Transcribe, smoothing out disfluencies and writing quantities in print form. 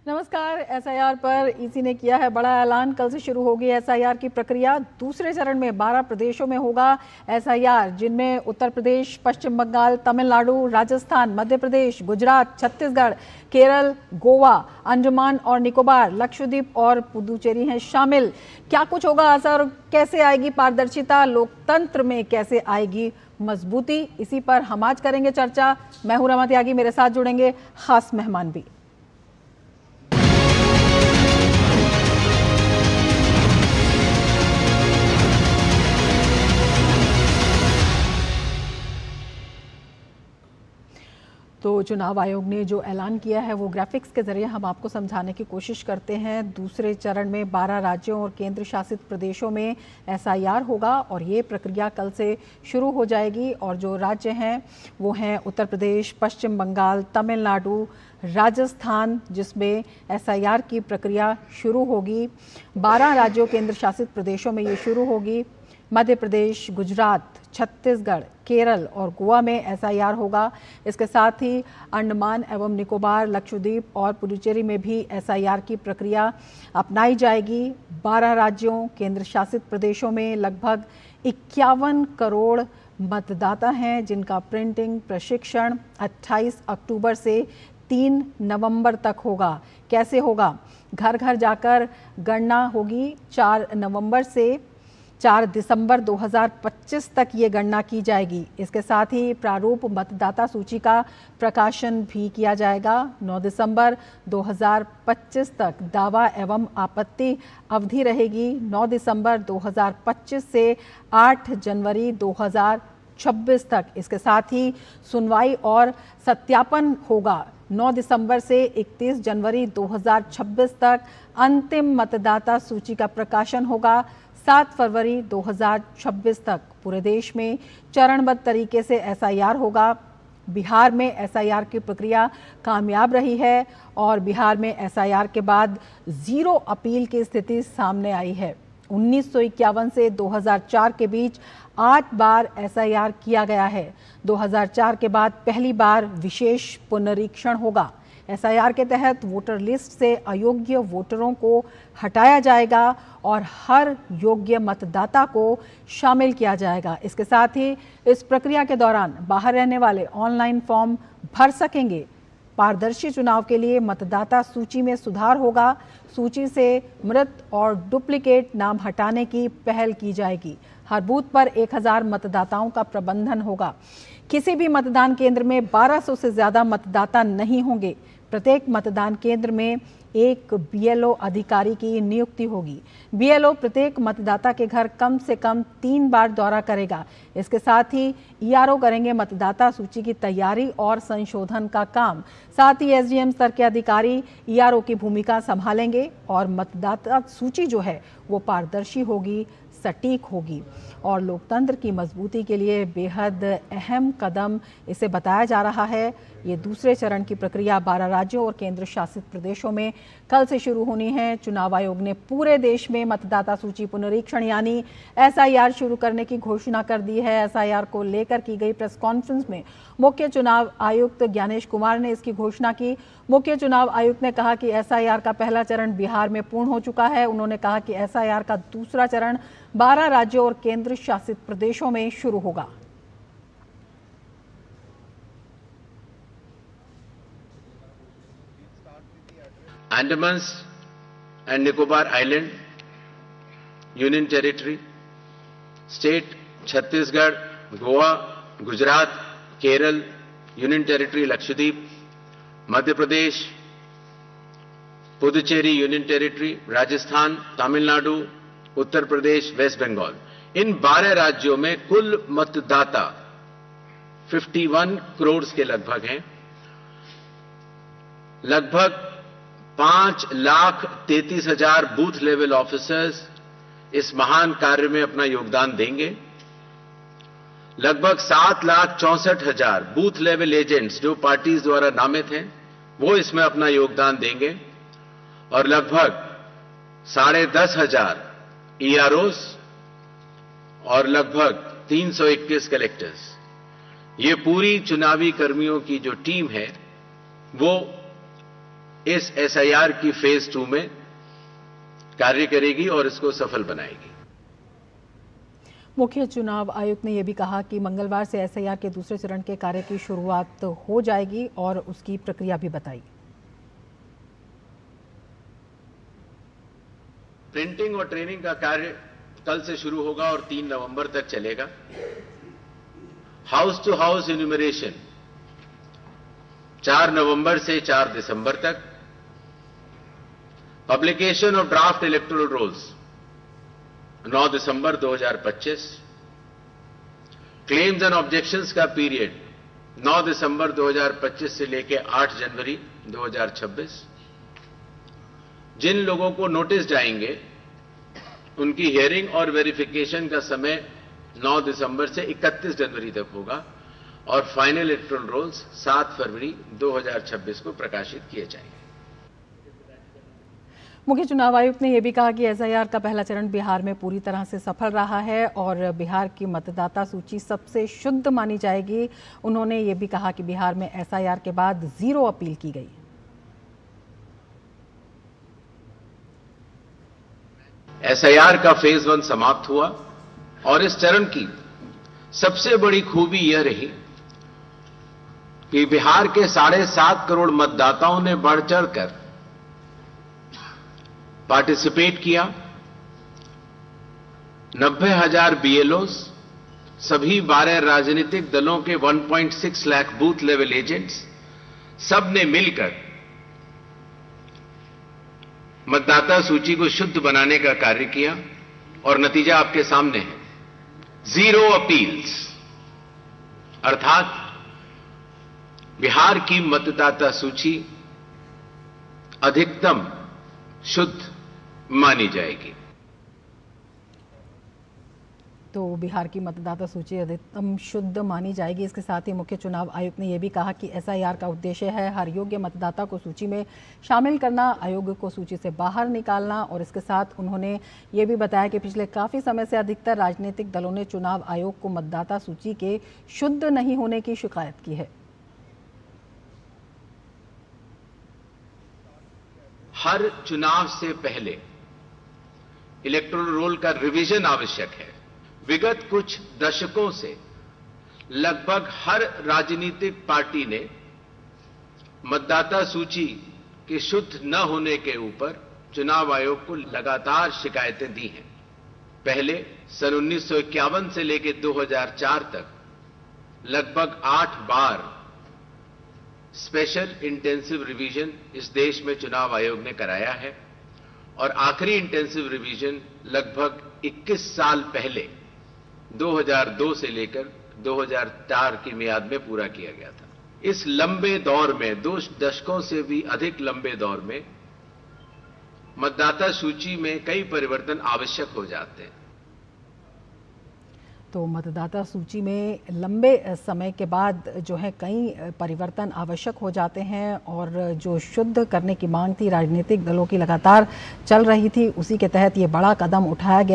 नमस्कार। एसआईआर पर ईसी ने किया है बड़ा ऐलान। कल से शुरू होगी एसआईआर की प्रक्रिया। दूसरे चरण में 12 प्रदेशों में होगा एसआईआर, जिनमें उत्तर प्रदेश, पश्चिम बंगाल, तमिलनाडु, राजस्थान, मध्य प्रदेश, गुजरात, छत्तीसगढ़, केरल, गोवा, अंडमान और निकोबार, लक्षद्वीप और पुदुचेरी हैं शामिल। क्या कुछ होगा असर, कैसे आएगी पारदर्शिता, लोकतंत्र में कैसे आएगी मजबूती, इसी पर हम आज करेंगे चर्चा। मैं हूं रमा त्यागी, मेरे साथ जुड़ेंगे खास मेहमान भी। तो चुनाव आयोग ने जो ऐलान किया है वो ग्राफिक्स के जरिए हम आपको समझाने की कोशिश करते हैं। दूसरे चरण में 12 राज्यों और केंद्र शासित प्रदेशों में एसआईआर होगा और ये प्रक्रिया कल से शुरू हो जाएगी। और जो राज्य हैं वो हैं उत्तर प्रदेश, पश्चिम बंगाल, तमिलनाडु, राजस्थान, जिसमें एसआईआर की प्रक्रिया शुरू होगी। 12 राज्यों केंद्र शासित प्रदेशों में ये शुरू होगी। मध्य प्रदेश, गुजरात, छत्तीसगढ़, केरल और गोवा में एसआईआर होगा। इसके साथ ही अंडमान एवं निकोबार, लक्षद्वीप और पुडुचेरी में भी एसआईआर की प्रक्रिया अपनाई जाएगी। 12 राज्यों केंद्र शासित प्रदेशों में लगभग 51 करोड़ मतदाता हैं, जिनका प्रिंटिंग प्रशिक्षण 28 अक्टूबर से 3 नवंबर तक होगा। कैसे होगा? घर घर जाकर गणना होगी। 4 नवंबर से 4 दिसंबर 2025 तक ये गणना की जाएगी। इसके साथ ही प्रारूप मतदाता सूची का प्रकाशन भी किया जाएगा। 9 दिसंबर 2025 तक दावा एवं आपत्ति अवधि रहेगी। 9 दिसंबर 2025 से 8 जनवरी 2026 तक। इसके साथ ही सुनवाई और सत्यापन होगा 9 दिसंबर से 31 जनवरी 2026 तक। अंतिम मतदाता सूची का प्रकाशन होगा 7 फरवरी 2026 तक। पूरे देश में चरणबद्ध तरीके से एसआईआर होगा। बिहार में एसआईआर की प्रक्रिया कामयाब रही है और बिहार में एसआईआर के बाद जीरो अपील की स्थिति सामने आई है। 1951 से 2004 के बीच 8 बार एसआईआर किया गया है। 2004 के बाद पहली बार विशेष पुनरीक्षण होगा। एसआईआर के तहत वोटर लिस्ट से अयोग्य वोटरों को हटाया जाएगा और हर योग्य मतदाता को शामिल किया जाएगा। इसके साथ ही इस प्रक्रिया के दौरान बाहर रहने वाले ऑनलाइन फॉर्म भर सकेंगे। पारदर्शी चुनाव के लिए मतदाता सूची में सुधार होगा। सूची से मृत और डुप्लीकेट नाम हटाने की पहल की जाएगी। हर बूथ पर 1000 मतदाताओं का प्रबंधन होगा। किसी भी मतदान केंद्र में 1200 से ज्यादा मतदाता नहीं होंगे। प्रत्येक मतदान केंद्र में एक बीएलओ अधिकारी की नियुक्ति होगी। बीएलओ प्रत्येक मतदाता के घर कम से कम 3 बार दौरा करेगा। इसके साथ ही ईआरओ करेंगे मतदाता सूची की तैयारी और संशोधन का काम। साथ ही एसडीएम स्तर के अधिकारी ईआरओ की भूमिका संभालेंगे और मतदाता सूची जो है वो पारदर्शी होगी, सटीक होगी और लोकतंत्र की मजबूती के लिए बेहद अहम कदम इसे बताया जा रहा है। ये दूसरे चरण की प्रक्रिया 12 राज्यों और केंद्र शासित प्रदेशों में कल से शुरू होनी है। चुनाव आयोग ने पूरे देश में मतदाता सूची पुनरीक्षण यानी एसआईआर शुरू करने की घोषणा कर दी है। एसआईआर को लेकर की गई प्रेस कॉन्फ्रेंस में मुख्य चुनाव आयुक्त ज्ञानेश कुमार ने इसकी घोषणा की। मुख्य चुनाव आयुक्त ने कहा कि एसआईआर का पहला चरण बिहार में पूर्ण हो चुका है। उन्होंने कहा कि एसआईआर का दूसरा चरण 12 राज्यों और केंद्र शासित प्रदेशों में शुरू होगा। Andaman and Nicobar Island, Union Territory, State Chhattisgarh, Goa, Gujarat, Kerala, Union Territory Lakshadweep, Madhya Pradesh, Puducherry Union Territory, Rajasthan, Tamil Nadu, Uttar Pradesh, waste Bengal. इन 12 राज्यों में कुल मतदाता 51 करोड़ के लगभग हैं। लगभग 5,33,000 बूथ लेवल ऑफिसर्स इस महान कार्य में अपना योगदान देंगे। लगभग 7,64,000 बूथ लेवल एजेंट्स जो पार्टीज द्वारा नामित हैं वो इसमें अपना योगदान देंगे और लगभग 10,500 ईआरओस और लगभग 321 कलेक्टर्स। ये पूरी चुनावी कर्मियों की जो टीम है वो इस SIR की फेज 2 में कार्य करेगी और इसको सफल बनाएगी। मुख्य चुनाव आयुक्त ने यह भी कहा कि मंगलवार से SIR के दूसरे चरण के कार्य की शुरुआत हो जाएगी और उसकी प्रक्रिया भी बताई। प्रिंटिंग और ट्रेनिंग का कार्य कल से शुरू होगा और 3 नवंबर तक चलेगा। हाउस टू हाउस इन्यूमरेशन 4 नवंबर से 4 दिसंबर तक। Publication of draft electoral rolls 9 दिसंबर 2025। क्लेम्स एंड ऑब्जेक्शंस का पीरियड 9 दिसंबर 2025 से लेकर 8 जनवरी 2026। जिन लोगों को नोटिस जाएंगे उनकी हियरिंग और वेरिफिकेशन का समय 9 दिसंबर से 31 जनवरी तक होगा और फाइनल इलेक्टोरल रोल्स 7 फरवरी 2026 को प्रकाशित किए जाएंगे। मुख्य चुनाव आयुक्त ने यह भी कहा कि SIR का पहला चरण बिहार में पूरी तरह से सफल रहा है और बिहार की मतदाता सूची सबसे शुद्ध मानी जाएगी। उन्होंने ये भी कहा कि बिहार में SIR के बाद 0 अपील की गई। SIR का फेज 1 समाप्त हुआ और इस चरण की सबसे बड़ी खूबी यह रही कि बिहार के 7.5 करोड़ मतदाताओं ने बढ़ चढ़कर पार्टिसिपेट किया। 90,000 BLOs, सभी 12 राजनीतिक दलों के 1.6 लाख बूथ लेवल एजेंट्स, सब ने मिलकर मतदाता सूची को शुद्ध बनाने का कार्य किया और नतीजा आपके सामने है। 0 अपील्स, अर्थात बिहार की मतदाता सूची अधिकतम शुद्ध मानी जाएगी। तो बिहार की मतदाता सूची अधिकतम शुद्ध मानी जाएगी। इसके साथ ही मुख्य चुनाव आयुक्त ने यह भी कहा कि SIR का उद्देश्य है हर योग्य मतदाता को सूची में शामिल करना, आयोग को सूची से बाहर निकालना। और इसके साथ उन्होंने ये भी बताया कि पिछले काफ़ी समय से अधिकतर राजनीतिक दलों ने चुनाव आयोग को मतदाता सूची के शुद्ध नहीं होने की शिकायत की है। हर चुनाव से पहले इलेक्टोरल रोल का रिवीजन आवश्यक है। विगत कुछ दशकों से लगभग हर राजनीतिक पार्टी ने मतदाता सूची के शुद्ध न होने के ऊपर चुनाव आयोग को लगातार शिकायतें दी हैं। पहले सन 1951 से लेकर 2004 तक लगभग 8 बार स्पेशल इंटेंसिव रिवीजन इस देश में चुनाव आयोग ने कराया है और आखिरी इंटेंसिव रिवीजन लगभग 21 साल पहले 2002 से लेकर 2004 की मियाद में पूरा किया गया था। इस लंबे दौर में, 2 दशकों से भी अधिक लंबे दौर में मतदाता सूची में कई परिवर्तन आवश्यक हो जाते हैं। तो मतदाता सूची में लंबे समय के बाद जो है कई परिवर्तन आवश्यक हो जाते हैं और जो शुद्ध करने की मांग थी राजनीतिक दलों की लगातार चल रही थी, उसी के तहत ये बड़ा कदम उठाया गया।